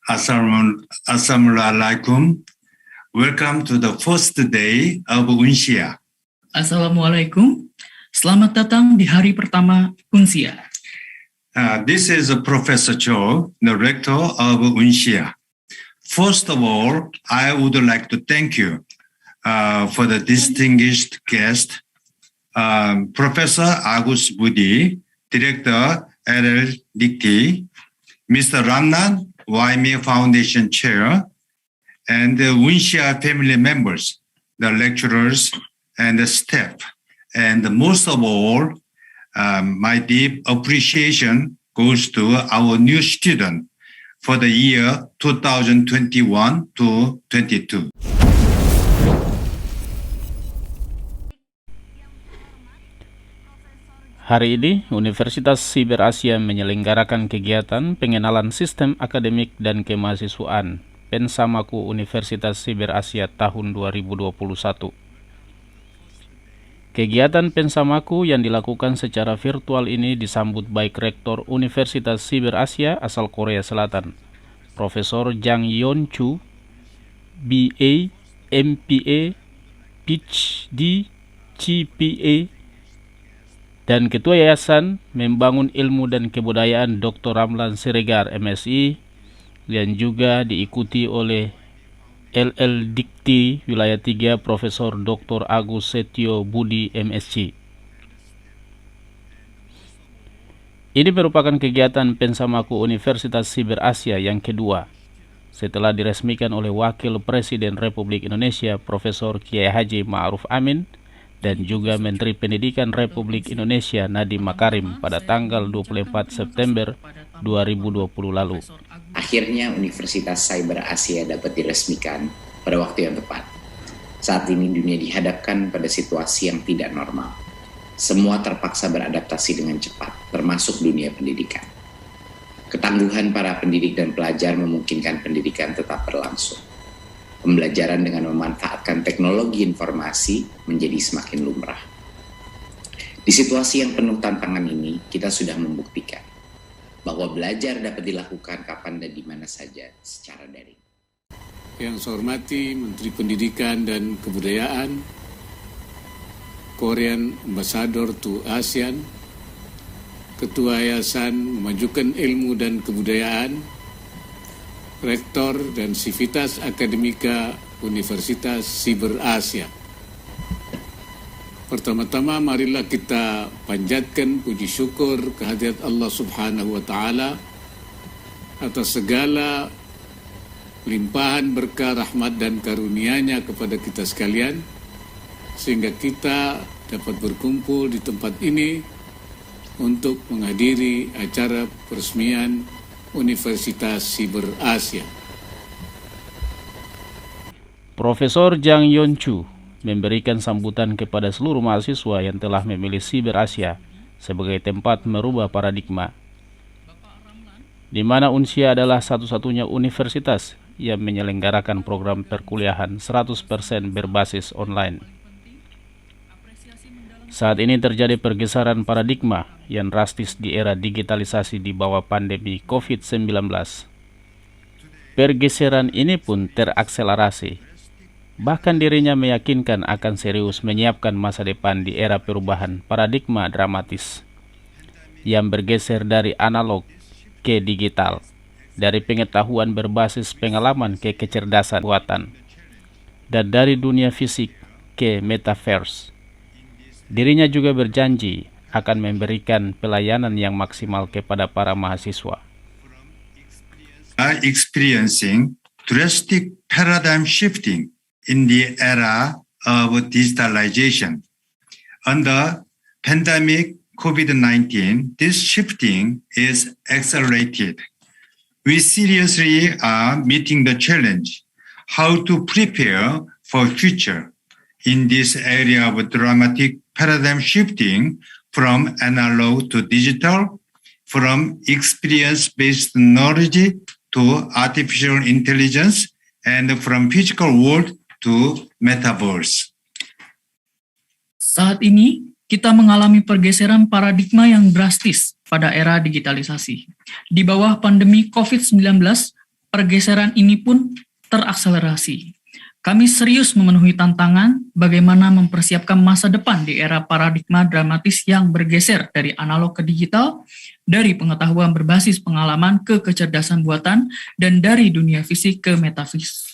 Assalamualaikum. Welcome to the first day of Unsia. Assalamualaikum. Selamat datang di hari pertama Unsia. This is Professor Cho, the rector of Unsia. First of all, I would like to thank you for the distinguished guest, Professor Agus Budi, Director LL Dikti, Mr. Ramnan, YMA Foundation Chair, and the Unsia family members, the lecturers, and the staff. And most of all, my deep appreciation goes to our new student for the year 2021 to 22. Hari ini, Universitas Siber Asia menyelenggarakan kegiatan pengenalan sistem akademik dan kemahasiswaan Pensamaku Universitas Siber Asia tahun 2021. Kegiatan Pensamaku yang dilakukan secara virtual ini disambut baik Rektor Universitas Siber Asia asal Korea Selatan, Profesor Jang Yeon-chu, BA, MPA, PhD, CPA, dan Ketua Yayasan Membangun Ilmu dan Kebudayaan Dr. Ramlan Siregar, MSI, yang juga diikuti oleh LL Dikti Wilayah 3 Profesor Dr. Agus Setio Budi, MSc. Ini merupakan kegiatan Pensamaku Universitas Siber Asia yang kedua, setelah diresmikan oleh Wakil Presiden Republik Indonesia Profesor Kiai Haji Ma'ruf Amin dan juga Menteri Pendidikan Republik Indonesia Nadiem Makarim pada tanggal 24 September 2020 lalu. Akhirnya Universitas Siber Asia dapat diresmikan pada waktu yang tepat. Saat ini dunia dihadapkan pada situasi yang tidak normal. Semua terpaksa beradaptasi dengan cepat, termasuk dunia pendidikan. Ketangguhan para pendidik dan pelajar memungkinkan pendidikan tetap berlangsung. Pembelajaran dengan memanfaatkan teknologi informasi menjadi semakin lumrah. Di situasi yang penuh tantangan ini, kita sudah membuktikan bahwa belajar dapat dilakukan kapan dan di mana saja secara daring. Yang saya hormati Menteri Pendidikan dan Kebudayaan, Korean Ambassador to ASEAN, Ketua Yayasan Memajukan Ilmu dan Kebudayaan, Rektor dan Sivitas Akademika Universitas Siber Asia. Pertama-tama marilah kita panjatkan puji syukur kehadirat Allah Subhanahu wa Ta'ala atas segala limpahan berkah rahmat dan karunia-Nya kepada kita sekalian, sehingga kita dapat berkumpul di tempat ini untuk menghadiri acara peresmian Universitas Siber Asia. Profesor Jang Yeon-chu memberikan sambutan kepada seluruh mahasiswa yang telah memilih Siber Asia sebagai tempat merubah paradigma, di mana Unsia adalah satu-satunya universitas yang menyelenggarakan program perkuliahan 100% berbasis online. Saat ini terjadi pergeseran paradigma yang drastis di era digitalisasi di bawah pandemi COVID-19. Pergeseran ini pun terakselerasi. Bahkan dirinya meyakinkan akan serius menyiapkan masa depan di era perubahan paradigma dramatis yang bergeser dari analog ke digital, dari pengetahuan berbasis pengalaman ke kecerdasan buatan, dan dari dunia fisik ke metaverse. Dirinya juga berjanji akan memberikan pelayanan yang maksimal kepada para mahasiswa. Experiencing drastic paradigm shifting in the era of digitalization. Under pandemic COVID-19, this shifting is accelerated. We seriously are meeting the challenge how to prepare for future in this area of dramatic paradigm shifting from analog to digital, from experience-based knowledge to artificial intelligence, and from physical world to metaverse. Saat ini, kita mengalami pergeseran paradigma yang drastis pada era digitalisasi. Di bawah pandemi COVID-19, pergeseran ini pun terakselerasi. Kami serius memenuhi tantangan bagaimana mempersiapkan masa depan di era paradigma dramatis yang bergeser dari analog ke digital, dari pengetahuan berbasis pengalaman ke kecerdasan buatan, dan dari dunia fisik ke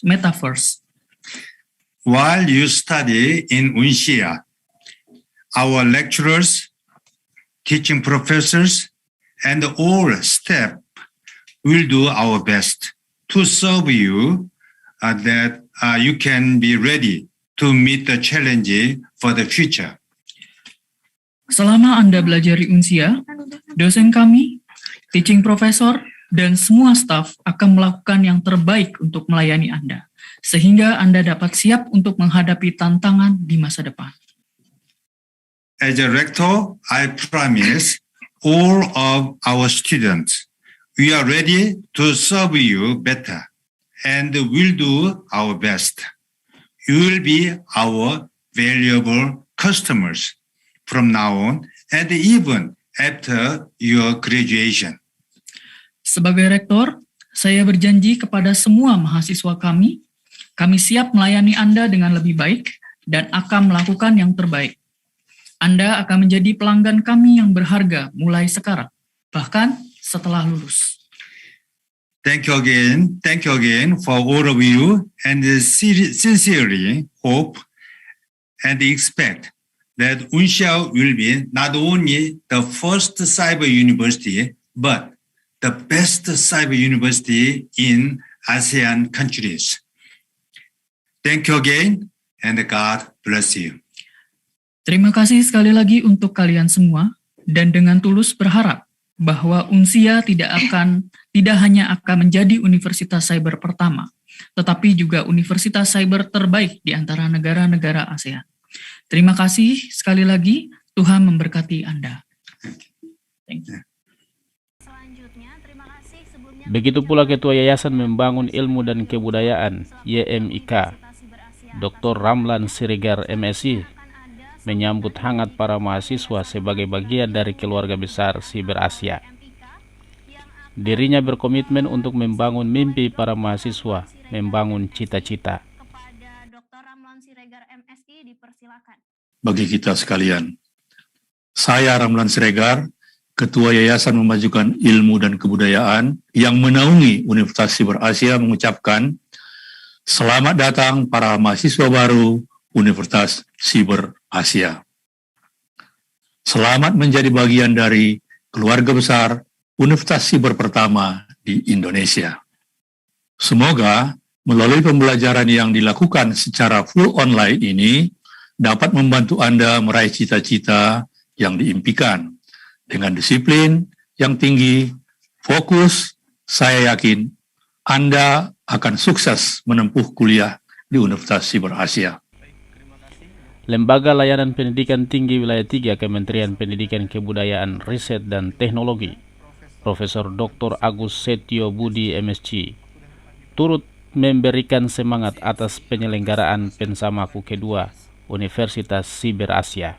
metaverse. While you study in Unsia, our lecturers, teaching professors, and all staff will do our best to serve you that you can be ready to meet the challenge for the future. Selama Anda belajar di Unsia, dosen kami, teaching professor, dan semua staf akan melakukan yang terbaik untuk melayani Anda, sehingga Anda dapat siap untuk menghadapi tantangan di masa depan. As a rector, I promise all of our students, we are ready to serve you better and will do our best. You will be our valuable customers from now on and even after your graduation. Sebagai rektor, saya berjanji kepada semua mahasiswa kami siap melayani Anda dengan lebih baik dan akan melakukan yang terbaik. Anda akan menjadi pelanggan kami yang berharga mulai sekarang, bahkan setelah lulus. Thank you again for all of you, and sincerely hope and expect that Unsia will be not only the first cyber university, but the best cyber university in ASEAN countries. Thank you again, and God bless you. Terima kasih sekali lagi untuk kalian semua, dan dengan tulus berharap bahwa Unsia tidak hanya akan menjadi universitas cyber pertama, tetapi juga universitas cyber terbaik di antara negara-negara ASEAN. Terima kasih sekali lagi, Tuhan memberkati Anda. Thank you. Begitu pula Ketua Yayasan Membangun Ilmu dan Kebudayaan YMIK, Dr. Ramlan Siregar MSI, menyambut hangat para mahasiswa sebagai bagian dari keluarga besar Siber Asia. Dirinya berkomitmen untuk membangun mimpi para mahasiswa, membangun cita-cita. Bagi kita sekalian, saya Ramlan Siregar, Ketua Yayasan Memajukan Ilmu dan Kebudayaan yang menaungi Universitas Siber Asia, mengucapkan selamat datang para mahasiswa baru Universitas Siber Asia. Selamat menjadi bagian dari keluarga besar Universitas Siber pertama di Indonesia. Semoga melalui pembelajaran yang dilakukan secara full online ini dapat membantu Anda meraih cita-cita yang diimpikan. Dengan disiplin yang tinggi, fokus, saya yakin Anda akan sukses menempuh kuliah di Universitas Siber Asia. Lembaga Layanan Pendidikan Tinggi Wilayah 3 Kementerian Pendidikan Kebudayaan, Riset dan Teknologi, Profesor Dr. Agus Setio Budi MSc, turut memberikan semangat atas penyelenggaraan Pensamaku kedua Universitas Siber Asia.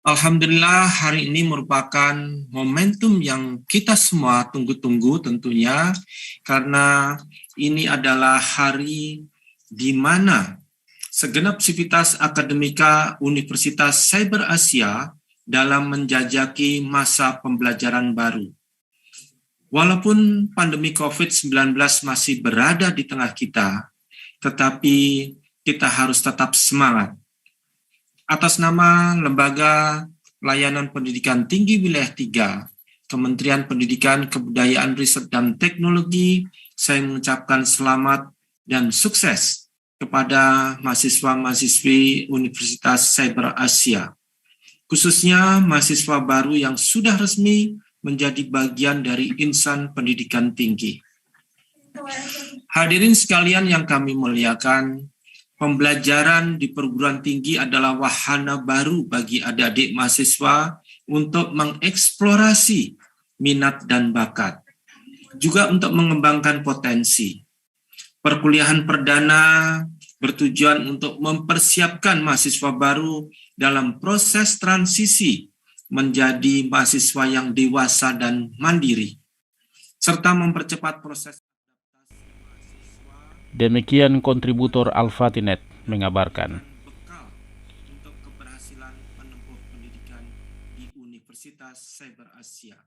Alhamdulillah, hari ini merupakan momentum yang kita semua tunggu-tunggu tentunya, karena ini adalah hari di mana segenap sivitas akademika Universitas Siber Asia dalam menjajaki masa pembelajaran baru. Walaupun pandemi COVID-19 masih berada di tengah kita, tetapi kita harus tetap semangat. Atas nama Lembaga Layanan Pendidikan Tinggi Wilayah 3, Kementerian Pendidikan, Kebudayaan, Riset, dan Teknologi, saya mengucapkan selamat dan sukses kepada mahasiswa-mahasiswi Universitas Siber Asia, khususnya mahasiswa baru yang sudah resmi menjadi bagian dari insan pendidikan tinggi. Hadirin sekalian yang kami muliakan, pembelajaran di perguruan tinggi adalah wahana baru bagi adik-adik mahasiswa untuk mengeksplorasi minat dan bakat, juga untuk mengembangkan potensi. Perkuliahan perdana bertujuan untuk mempersiapkan mahasiswa baru dalam proses transisi menjadi mahasiswa yang dewasa dan mandiri, serta mempercepat proses Demikian kontributor Al-Fatinet mengabarkan. Bekal untuk keberhasilan menempuh pendidikan di Universitas Cyber Asia.